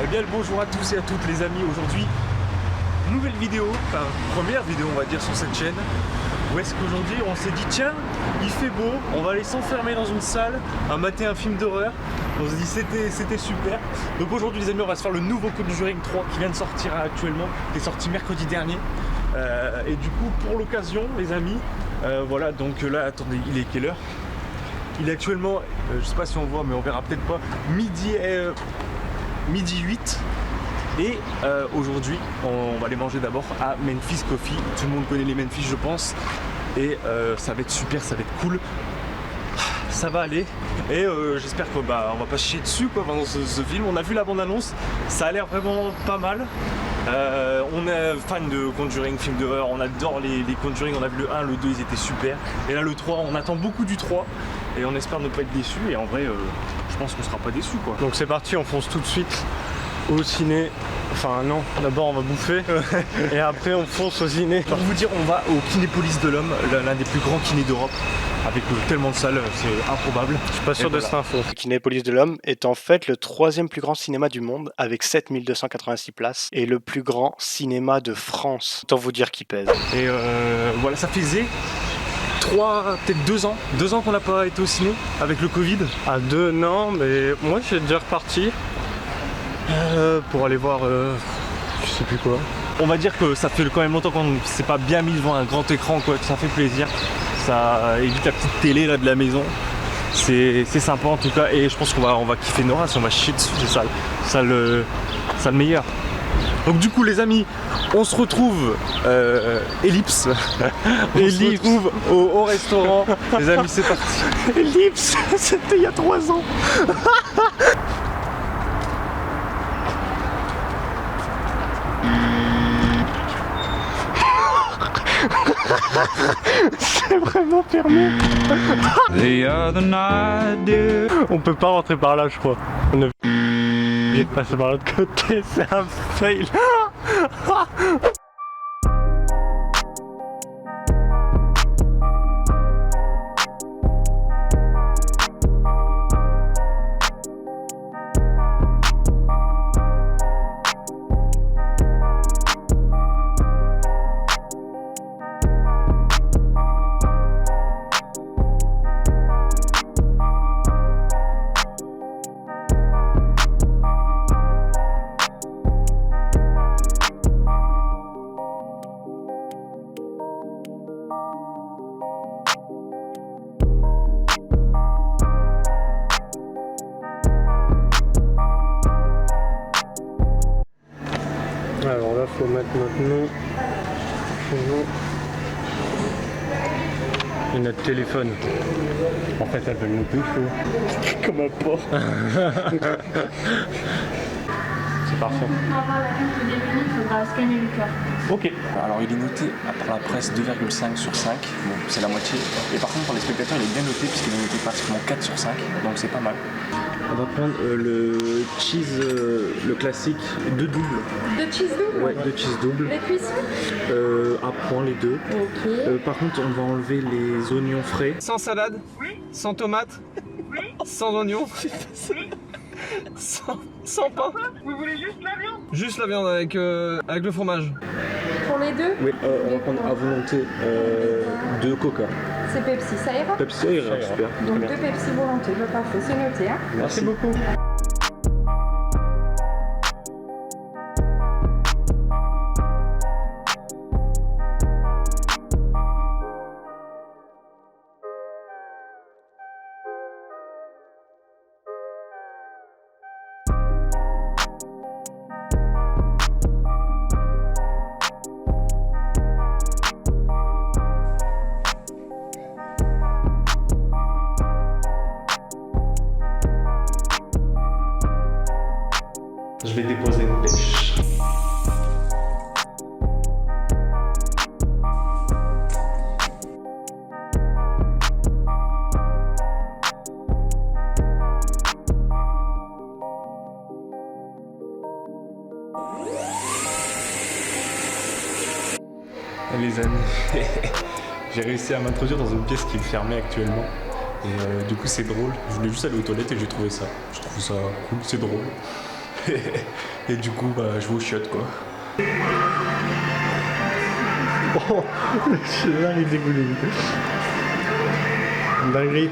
Eh bien le bonjour à tous et à toutes les amis. Aujourd'hui, nouvelle vidéo, enfin première vidéo on va dire sur cette chaîne. Où est-ce qu'aujourd'hui on s'est dit tiens, il fait beau, on va aller s'enfermer dans une salle, à mater un film d'horreur. On s'est dit c'était super. Donc aujourd'hui les amis, on va se faire le nouveau Conjuring 3 qui vient de sortir actuellement, qui est sorti mercredi dernier. Et du coup pour l'occasion les amis, voilà donc là attendez, il est quelle heure? Il est actuellement, je sais pas si on voit mais on verra peut-être pas, midi 8. Et aujourd'hui on va aller manger d'abord à Memphis Coffee. Tout le monde connaît les Memphis je pense. Et ça va être super, ça va être cool. Ça va aller. Et j'espère qu'on va pas chier dessus quoi pendant ce film. On a vu la bande-annonce, ça a l'air vraiment pas mal. On est fan de Conjuring, film d'horreur, on adore les Conjuring, on a vu le 1, le 2, ils étaient super. Et là le 3, on attend beaucoup du 3. Et on espère ne pas être déçus. Et en vrai, je pense qu'on sera pas déçus quoi. Donc c'est parti, on fonce tout de suite au ciné. Enfin non, d'abord on va bouffer et après on fonce au ciné. Pour vous dire, on va au Kinépolis de l'Homme, l'un des plus grands kinés d'Europe, avec tellement de salles, c'est improbable. Je suis pas sûr de cette info. Le Kinépolis de l'Homme est en fait le troisième plus grand cinéma du monde avec 7286 places et le plus grand cinéma de France. Autant vous dire qu'il pèse. Et voilà, ça faisait 2 ans qu'on n'a pas été au ciné avec le Covid. À 2 non, mais moi j'ai déjà reparti pour aller voir je sais plus quoi. On va dire que ça fait quand même longtemps qu'on ne s'est pas bien mis devant un grand écran quoi, que ça fait plaisir. Ça évite la petite télé là de la maison. C'est sympa en tout cas et je pense qu'on va kiffer Nora si on va chier dessus, c'est ça le meilleur. Donc du coup les amis, on se retrouve Ellipse. On se retrouve au restaurant. Les amis c'est parti. Ellipse, c'était il y a 3 ans. C'est vraiment permis. On peut pas rentrer par là je crois. On est obligé de passer par l'autre côté, c'est un fail. Alors là, faut mettre notre nom, et notre téléphone. En fait, elles veulent nous pécho. Comme un porc. C'est parfait. Pour avoir la carte de début, il faudra scanner le cœur. Ok. Alors il est noté par la presse 2,5 sur 5, bon c'est la moitié. Et par contre pour les spectateurs il est bien noté puisqu'il est noté pratiquement 4 sur 5, donc c'est pas mal. On va prendre le cheese, le classique, 2 doubles. 2 cheese doubles? Ouais, 2 cheese doubles. Les cuissons? À point les deux. Ok. Par contre on va enlever les oignons frais. Sans salade, sans tomate, sans oignon, sans pain. Vous voulez juste la viande? Juste la viande avec le fromage. Pour les deux? Oui, on va prendre à volonté 2 coca. C'est Pepsi, ça ira? Pepsi, ça ira, super. Donc 2 Pepsi volonté, bah, parfait, c'est noté. Hein. Merci beaucoup. Je vais déposer une pêche. Les amis, j'ai réussi à m'introduire dans une pièce qui est fermée actuellement. Et du coup c'est drôle, je voulais juste aller aux toilettes et j'ai trouvé ça. Je trouve ça cool, c'est drôle. Et du coup, bah, je vais au chiottes quoi. Oh, là il est dégoulé. Dinguerie.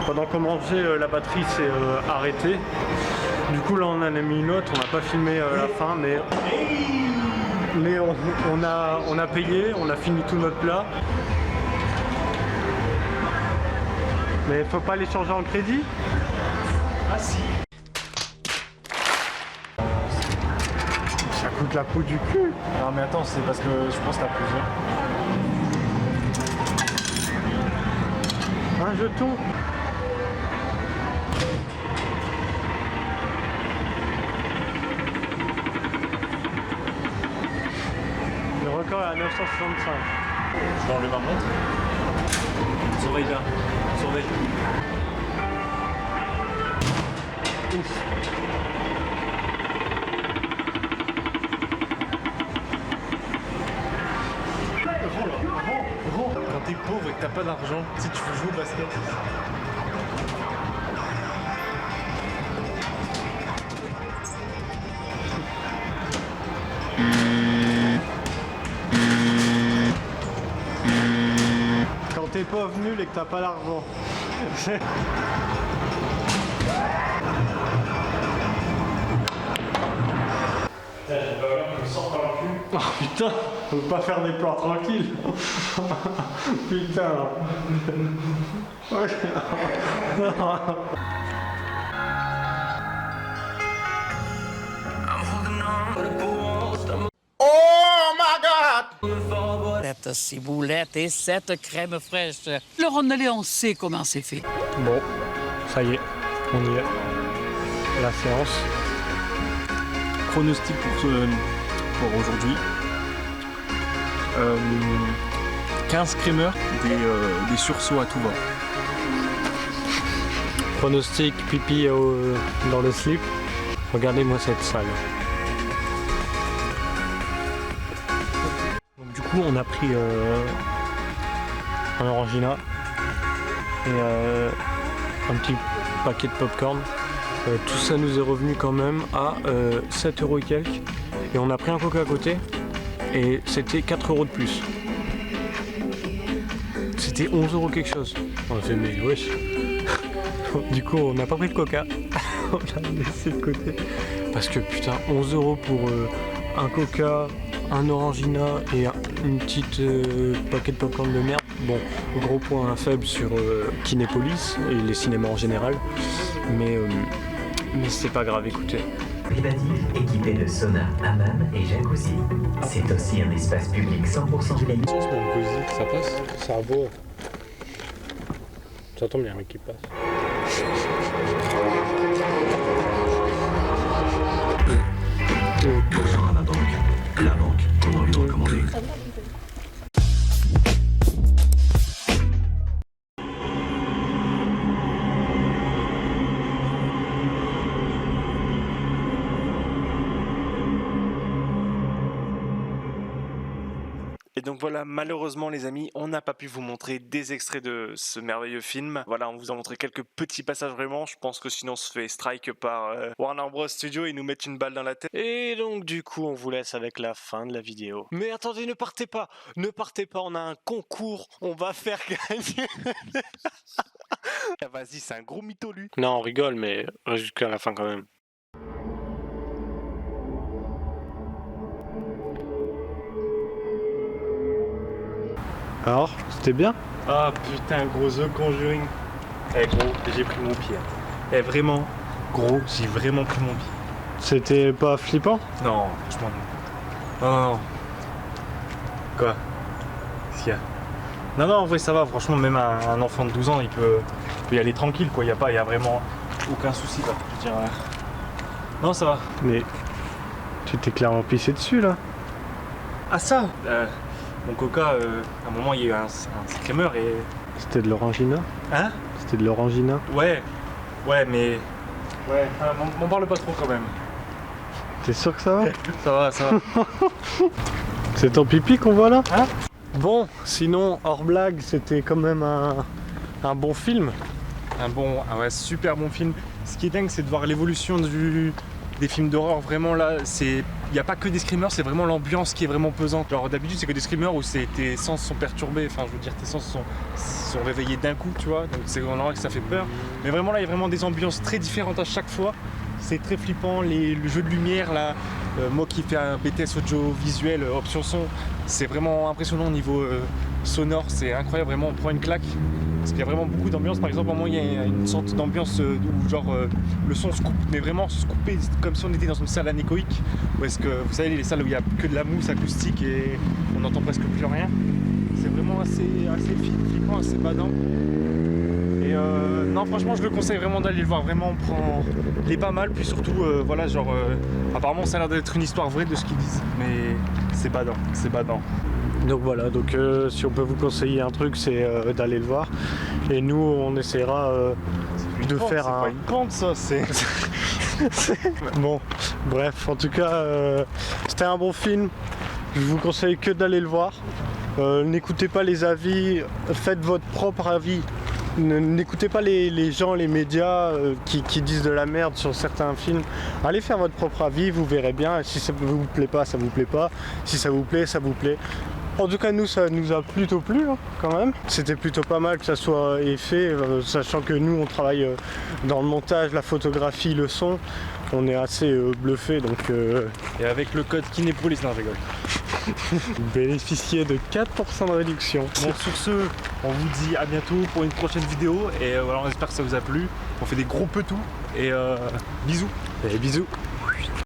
Pendant qu'on mangeait, la batterie s'est arrêtée. Du coup là on en a mis une autre, on n'a pas filmé la fin, mais on a payé, on a fini tout notre plat. Mais faut pas les changer en crédit. Ah si. Ça coûte la peau du cul. Non mais attends, c'est parce que je pense que t'as plusieurs. Un jeton. Le record est à 965. Je vais enlever ma montre. Surveille bien. Surveille. Quand t'es pauvre et que t'as pas d'argent, si tu veux jouer au basket. Quand t'es pauvre nul et que t'as pas l'argent. Oh putain, on peut pas faire des plans tranquilles. Putain. Cette ciboulette et cette crème fraîche. Le rondelet, on sait comment c'est fait. Bon, ça y est, on y est. La séance. Pronostic pour aujourd'hui. 15 crémeurs, des sursauts à tout va. Pronostic pipi dans le slip. Regardez-moi cette salle. Donc, du coup, on a pris un orangina et un petit paquet de popcorn. Tout ça nous est revenu quand même à 7 € et quelques. Et on a pris un coca à côté et c'était 4 € de plus. C'était 11 € quelque chose. On a fait mais wesh. Du coup on n'a pas pris de coca. On l'a laissé de côté. Parce que putain 11 € pour un coca, un orangina et une petite paquet de popcorn de merde. Bon, gros point faible sur Kinépolis et les cinémas en général. Mais c'est pas grave, écoutez. Privative équipé de sauna, hammam et jacuzzi. C'est aussi un espace public 100% laïque. Ça passe, ça beau. Ça tombe, il y a un mec qui passe. Bonjour à ma banque. La banque qu'on a envie de recommander. donc voilà, malheureusement les amis, on n'a pas pu vous montrer des extraits de ce merveilleux film. Voilà, on vous a montré quelques petits passages vraiment. Je pense que sinon on se fait strike par Warner Bros Studio et ils nous mettent une balle dans la tête. Et donc du coup, on vous laisse avec la fin de la vidéo. Mais attendez, ne partez pas, on a un concours, on va faire gagner. Ah, vas-y, c'est un gros mytho lui. Non, on rigole, mais jusqu'à la fin quand même. Alors, c'était bien? Ah putain, gros The Conjuring. Eh gros, j'ai pris mon pied. Eh vraiment, gros, j'ai vraiment pris mon pied. C'était pas flippant? Non, franchement non. Non. Quoi? Qu'est-ce qu'il y a? Non, en vrai ça va, franchement, même un enfant de 12 ans, il peut y aller tranquille, quoi. Il y a vraiment aucun souci, quoi. Je veux dire, non, ça va. Mais tu t'es clairement pissé dessus, là. Ah ça Mon coca, à un moment, il y a eu un screamer et... C'était de l'orangina? Hein? C'était de l'orangina? Ouais, mais... Ouais, m'en parle pas trop, quand même. T'es sûr que ça va? Ça va. C'est ton pipi qu'on voit là? Hein? Bon, sinon, hors blague, c'était quand même un bon film. Ouais, super bon film. Ce qui est dingue, c'est de voir l'évolution des films d'horreur. Vraiment là, il n'y a pas que des screamers, c'est vraiment l'ambiance qui est vraiment pesante. Genre d'habitude, c'est que des screamers où tes sens sont perturbés. Enfin, je veux dire, tes sens sont réveillés d'un coup, tu vois. Donc c'est vraiment que ça fait peur. Mais vraiment là, il y a vraiment des ambiances très différentes à chaque fois. C'est très flippant, le jeu de lumière là, moi qui fais un BTS audiovisuel option son, c'est vraiment impressionnant au niveau sonore, c'est incroyable, vraiment on prend une claque. Parce qu'il y a vraiment beaucoup d'ambiance, par exemple à un moment il y a une sorte d'ambiance où genre le son se coupe, mais vraiment se couper comme si on était dans une salle anéchoïque. Où est-ce que, vous savez les salles où il n'y a que de la mousse acoustique et on n'entend presque plus rien. C'est vraiment assez flippant, assez badant. Et non franchement je le conseille vraiment d'aller le voir, vraiment il est pas mal, puis surtout voilà genre apparemment ça a l'air d'être une histoire vraie de ce qu'ils disent, mais c'est badant. Donc voilà, si on peut vous conseiller un truc, c'est d'aller le voir. Et nous on essaiera de faire un... C'est pas une pente ça, c'est... Bon, bref, en tout cas c'était un bon film. Je vous conseille que d'aller le voir. N'écoutez pas les avis, faites votre propre avis. N'écoutez pas les gens, les médias qui disent de la merde sur certains films. Allez faire votre propre avis, vous verrez bien. Si ça vous plaît pas, ça vous plaît pas. Si ça vous plaît, ça vous plaît. En tout cas, nous, ça nous a plutôt plu quand même. C'était plutôt pas mal que ça soit fait, sachant que nous, on travaille dans le montage, la photographie, le son. On est assez bluffé, donc... Et avec le code Kinépolis, non, je rigole. Bénéficier de 4% de réduction. Bon, sur ce, on vous dit à bientôt pour une prochaine vidéo. Et voilà, on espère que ça vous a plu. On fait des gros petous. Et bisous. Et bisous.